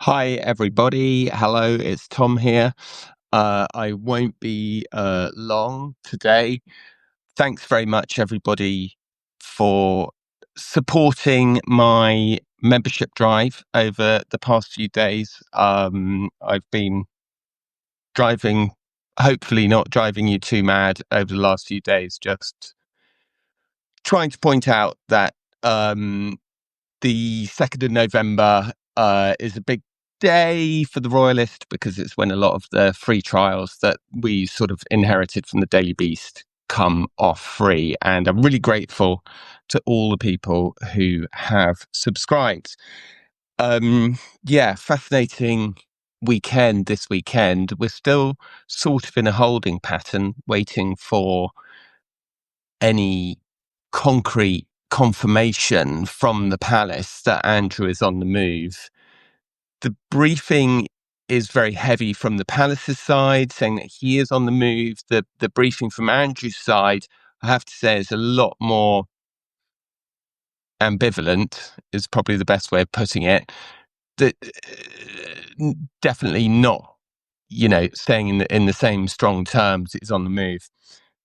Hi, everybody. Hello, it's Tom here. I won't be long today. Thanks very much, everybody, for supporting my membership drive over the past few days. I've been driving, hopefully not driving you too mad over the last few days, just trying to point out that the 2nd of November is a big day for the Royalist because it's when a lot of the free trials that we sort of inherited from the Daily Beast come off free. And I'm really grateful to all the people who have subscribed. Fascinating weekend this weekend. We're still sort of in a holding pattern, waiting for any concrete confirmation from the palace that Andrew is on the move. The briefing is very heavy from the palace's side, saying that he is on the move. The briefing from Andrew's side, I have to say, is a lot more ambivalent, is probably the best way of putting it. That definitely not, saying in the same strong terms he's on the move.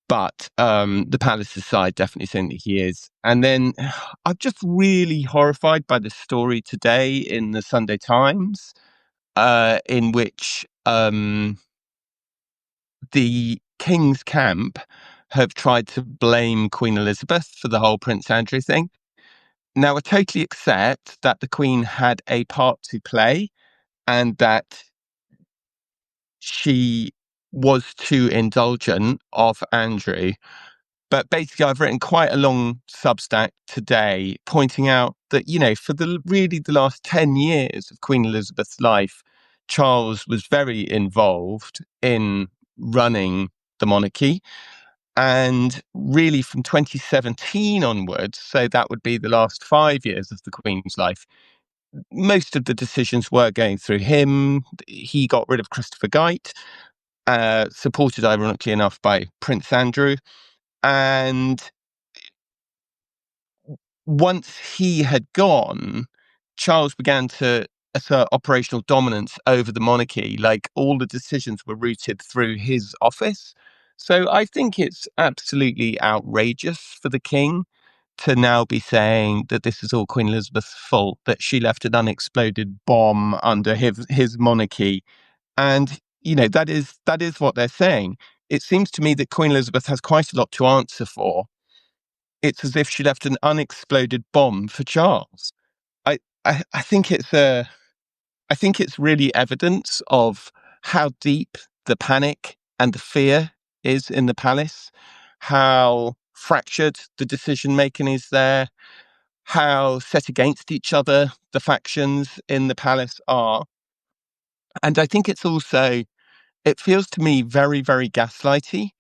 But the palace's side definitely saying that he is. And then I'm just really horrified by the story today in the Sunday Times, in which the King's camp have tried to blame Queen Elizabeth for the whole Prince Andrew thing. Now, I totally accept that the Queen had a part to play and that she was too indulgent of Andrew. But basically, I've written quite a long Substack today pointing out that, for the last 10 years of Queen Elizabeth's life, Charles was very involved in running the monarchy. And really from 2017 onwards, so that would be the last 5 years of the Queen's life, most of the decisions were going through him. He got rid of Christopher Geit, supported, ironically enough, by Prince Andrew. And once he had gone, Charles began to assert operational dominance over the monarchy. Like, all the decisions were routed through his office. So I think it's absolutely outrageous for the king to now be saying that this is all Queen Elizabeth's fault, that she left an unexploded bomb under his monarchy. And, that is what they're saying. It seems to me that Queen Elizabeth has quite a lot to answer for. It's as if she left an unexploded bomb for Charles. I think it's really evidence of how deep the panic and the fear is in the palace, how fractured the decision making is there, how set against each other the factions in the palace are. And I think it feels to me very, very gaslighty.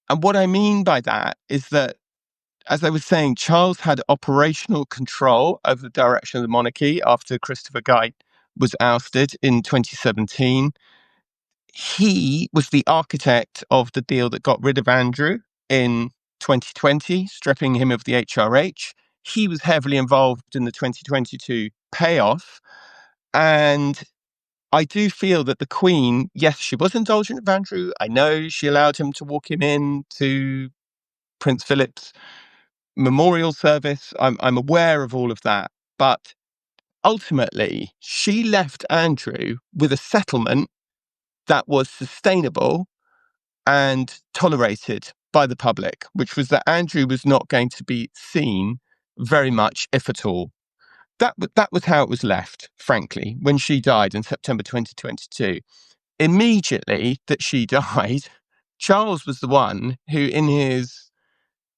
And what I mean by that is that, as I was saying, Charles had operational control over the direction of the monarchy after Christopher Geit was ousted in 2017. He was the architect of the deal that got rid of Andrew in 2020, stripping him of the HRH. He was heavily involved in the 2022 payoff. And I do feel that the Queen, yes, she was indulgent of Andrew. I know she allowed him to walk him in to Prince Philip's memorial service. I'm aware of all of that. But ultimately, she left Andrew with a settlement that was sustainable and tolerated by the public, which was that Andrew was not going to be seen very much, if at all. That was how it was left, frankly, when she died in September 2022. Immediately that she died, Charles was the one who, in his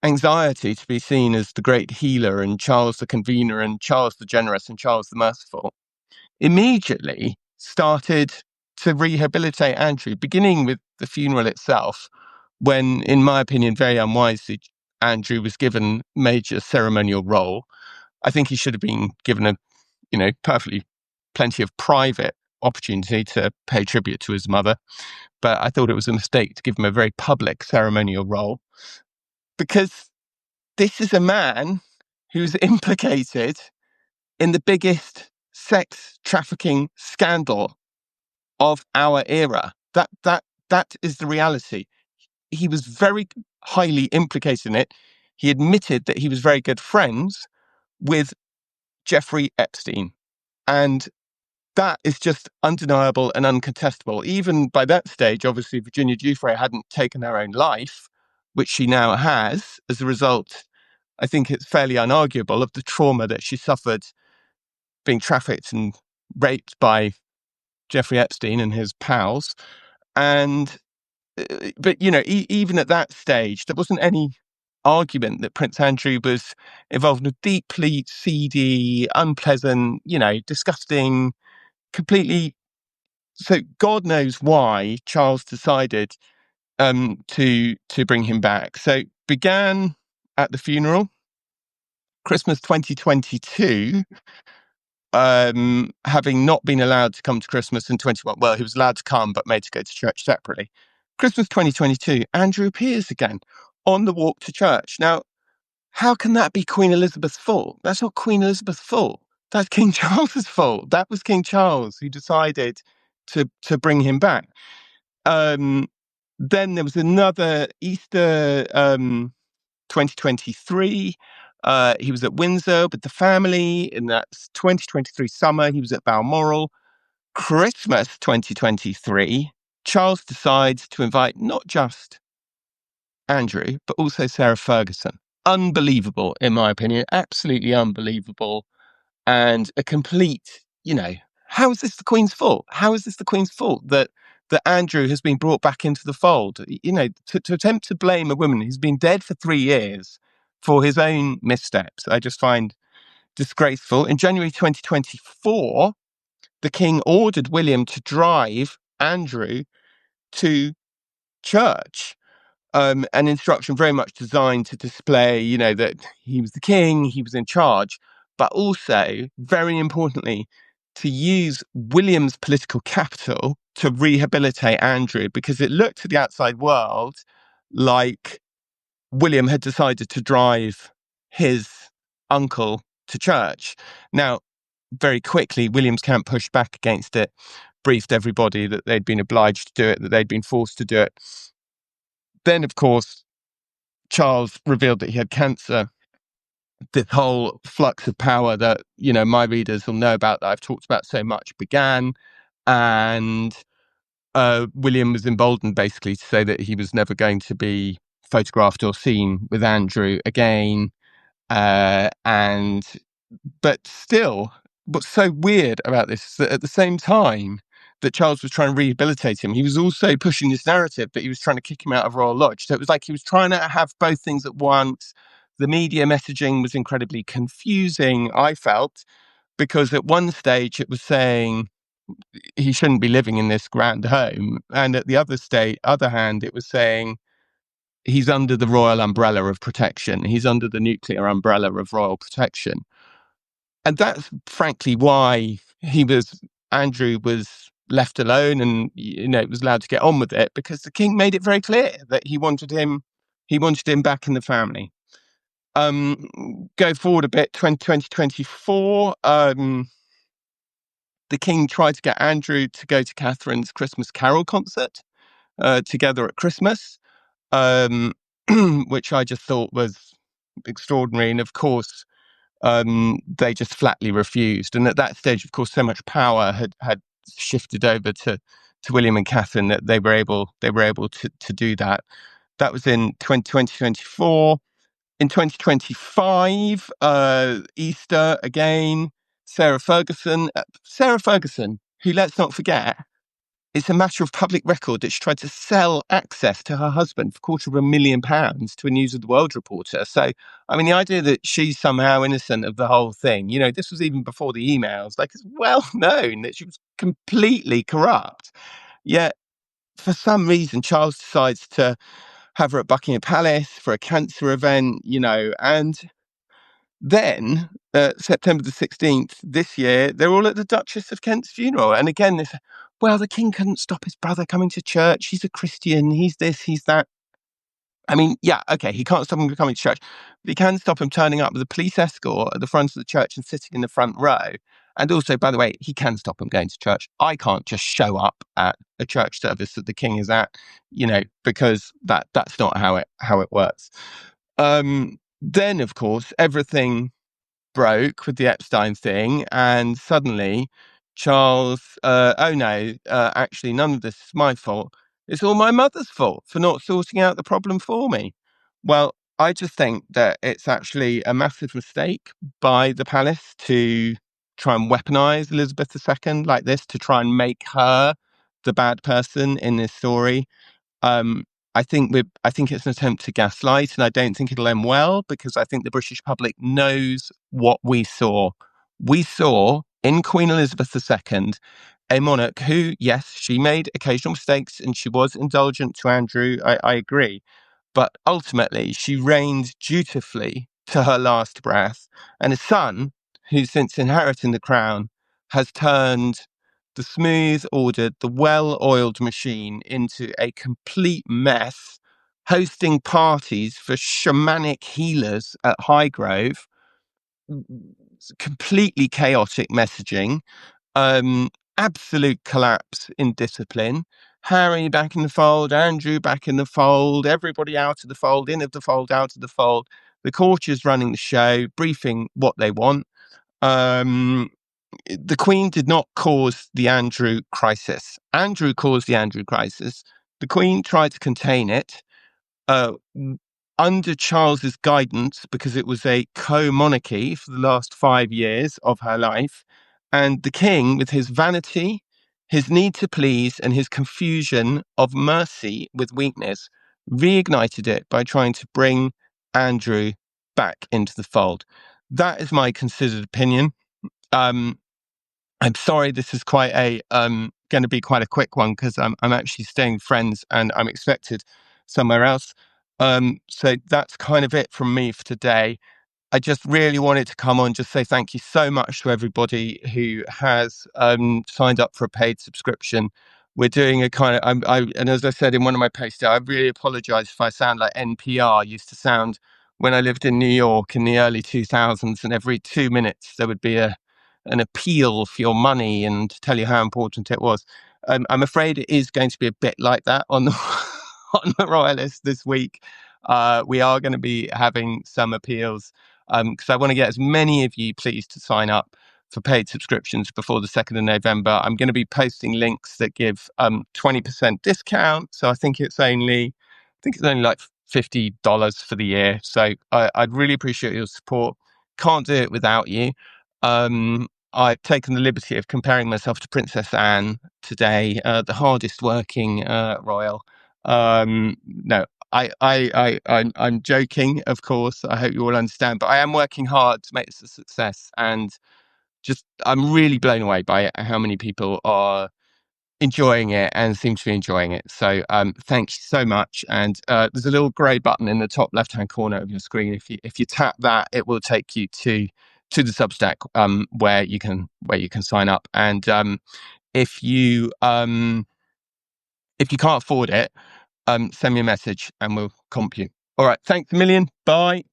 anxiety to be seen as the great healer and Charles the convener and Charles the generous and Charles the merciful, immediately started to rehabilitate Andrew, beginning with the funeral itself, when, in my opinion, very unwisely, Andrew was given major ceremonial role. I think he should have been given perfectly plenty of private opportunity to pay tribute to his mother. But I thought it was a mistake to give him a very public ceremonial role, because this is a man who's implicated in the biggest sex trafficking scandal of our era. That is the reality. He was very highly implicated in it. He admitted that he was very good friends with Jeffrey Epstein. And that is just undeniable and uncontestable. Even by that stage, obviously, Virginia Giuffre hadn't taken her own life, which she now has. As a result, I think it's fairly unarguable of the trauma that she suffered being trafficked and raped by Jeffrey Epstein and his pals. And, but, even at that stage, there wasn't any argument that Prince Andrew was involved in a deeply seedy, unpleasant, disgusting, completely. So God knows why Charles decided to bring him back. So began at the funeral, Christmas 2022. Having not been allowed to come to Christmas in 21, well, he was allowed to come, but made to go to church separately. Christmas 2022, Andrew appears again on the walk to church. Now, how can that be Queen Elizabeth's fault? That's not Queen Elizabeth's fault. That's King Charles's fault. That was King Charles who decided to bring him back. Then there was another Easter 2023. He was at Windsor with the family. In that 2023 summer, he was at Balmoral. Christmas 2023, Charles decides to invite not just Andrew, but also Sarah Ferguson. Unbelievable, in my opinion. Absolutely unbelievable. And a complete, how is this the Queen's fault? How is this the Queen's fault that Andrew has been brought back into the fold? To attempt to blame a woman who's been dead for 3 years for his own missteps, I just find disgraceful. In January 2024, the King ordered William to drive Andrew to church. An instruction very much designed to display, that he was the king, he was in charge, but also, very importantly, to use William's political capital to rehabilitate Andrew, because it looked to the outside world like William had decided to drive his uncle to church. Now, very quickly, William's camp pushed back against it, briefed everybody that they'd been obliged to do it, that they'd been forced to do it. Then, of course, Charles revealed that he had cancer. This whole flux of power that, my readers will know about, that I've talked about so much, began. And William was emboldened basically to say that he was never going to be photographed or seen with Andrew again. But still, what's so weird about this is that at the same time that Charles was trying to rehabilitate him, he was also pushing this narrative that he was trying to kick him out of Royal Lodge. So it was like he was trying to have both things at once. The media messaging was incredibly confusing, I felt, because at one stage it was saying he shouldn't be living in this grand home. And at the other hand, it was saying he's under the royal umbrella of protection. He's under the nuclear umbrella of royal protection. And that's frankly why Andrew was left alone and, was allowed to get on with it, because the king made it very clear that he wanted him back in the family. Go forward a bit, 2024, the king tried to get Andrew to go to Catherine's Christmas Carol concert together at Christmas, which I just thought was extraordinary. And of course, they just flatly refused. And at that stage, of course, so much power had shifted over to William and Catherine that they were able to do that. That was in 2024. In 2025, Easter again, Sarah Ferguson, who, let's not forget, it's a matter of public record that she tried to sell access to her husband for £250,000 to a News of the World reporter. So, I mean, the idea that she's somehow innocent of the whole thing, this was even before the emails, like, it's well known that she was completely corrupt. Yet, for some reason, Charles decides to have her at Buckingham Palace for a cancer event, and then September the 16th this year, they're all at the Duchess of Kent's funeral. And again, this, well, the king couldn't stop his brother coming to church. He's a Christian. He's this, he's that. I mean, yeah, okay, he can't stop him from coming to church, but he can stop him turning up with a police escort at the front of the church and sitting in the front row. And also, by the way, he can stop him going to church. I can't just show up at a church service that the king is at, because that's not how it works. Then, of course, everything broke with the Epstein thing, and suddenly Charles, oh no, actually, none of this is my fault. It's all my mother's fault for not sorting out the problem for me. Well, I just think that it's actually a massive mistake by the palace to try and weaponize Elizabeth II like this, to try and make her the bad person in this story. Um, I think it's an attempt to gaslight, and I don't think it'll end well, because I think the British public knows what we saw. We saw in Queen Elizabeth II a monarch who, yes, she made occasional mistakes and she was indulgent to Andrew. I agree. But ultimately, she reigned dutifully to her last breath. And a son who, since inheriting the crown, has turned the smooth ordered, the well oiled machine into a complete mess, hosting parties for shamanic healers at Highgrove, completely chaotic messaging, um, absolute collapse in discipline. Harry back in the fold, Andrew back in the fold, everybody out of the fold, in of the fold, out of the fold. The courtiers running the show, briefing what they want. The Queen did not cause the Andrew crisis. Andrew caused the Andrew crisis. The Queen tried to contain it uh, under Charles's guidance, because it was a co-monarchy for the last 5 years of her life. And the king, with his vanity, his need to please, and his confusion of mercy with weakness, reignited it by trying to bring Andrew back into the fold. That is my considered opinion. I'm sorry, this is quite a going to be quite a quick one, because I'm actually staying with friends and I'm expected somewhere else. So that's kind of it from me for today. I just really wanted to come on, just say thank you so much to everybody who has signed up for a paid subscription. We're doing a kind of, and as I said in one of my posts, I really apologize if I sound like NPR used to sound when I lived in New York in the early 2000s, and every 2 minutes there would be an appeal for your money and to tell you how important it was. I'm afraid it is going to be a bit like that on the on the Royalist this week. We are going to be having some appeals, because I want to get as many of you, please, to sign up for paid subscriptions before the 2nd of November. I'm going to be posting links that give 20% discount. So I think it's only like $50 for the year. So I'd really appreciate your support. Can't do it without you. I've taken the liberty of comparing myself to Princess Anne today, the hardest working royal. No, I'm joking, of course. I hope you all understand, but I am working hard to make this a success, and I'm really blown away by it, how many people are enjoying it and seem to be enjoying it. So thank you so much. And there's a little grey button in the top left-hand corner of your screen. If you tap that, it will take you to the Substack, where you can sign up. And if you can't afford it, send me a message and we'll comp you. All right, thanks a million. Bye.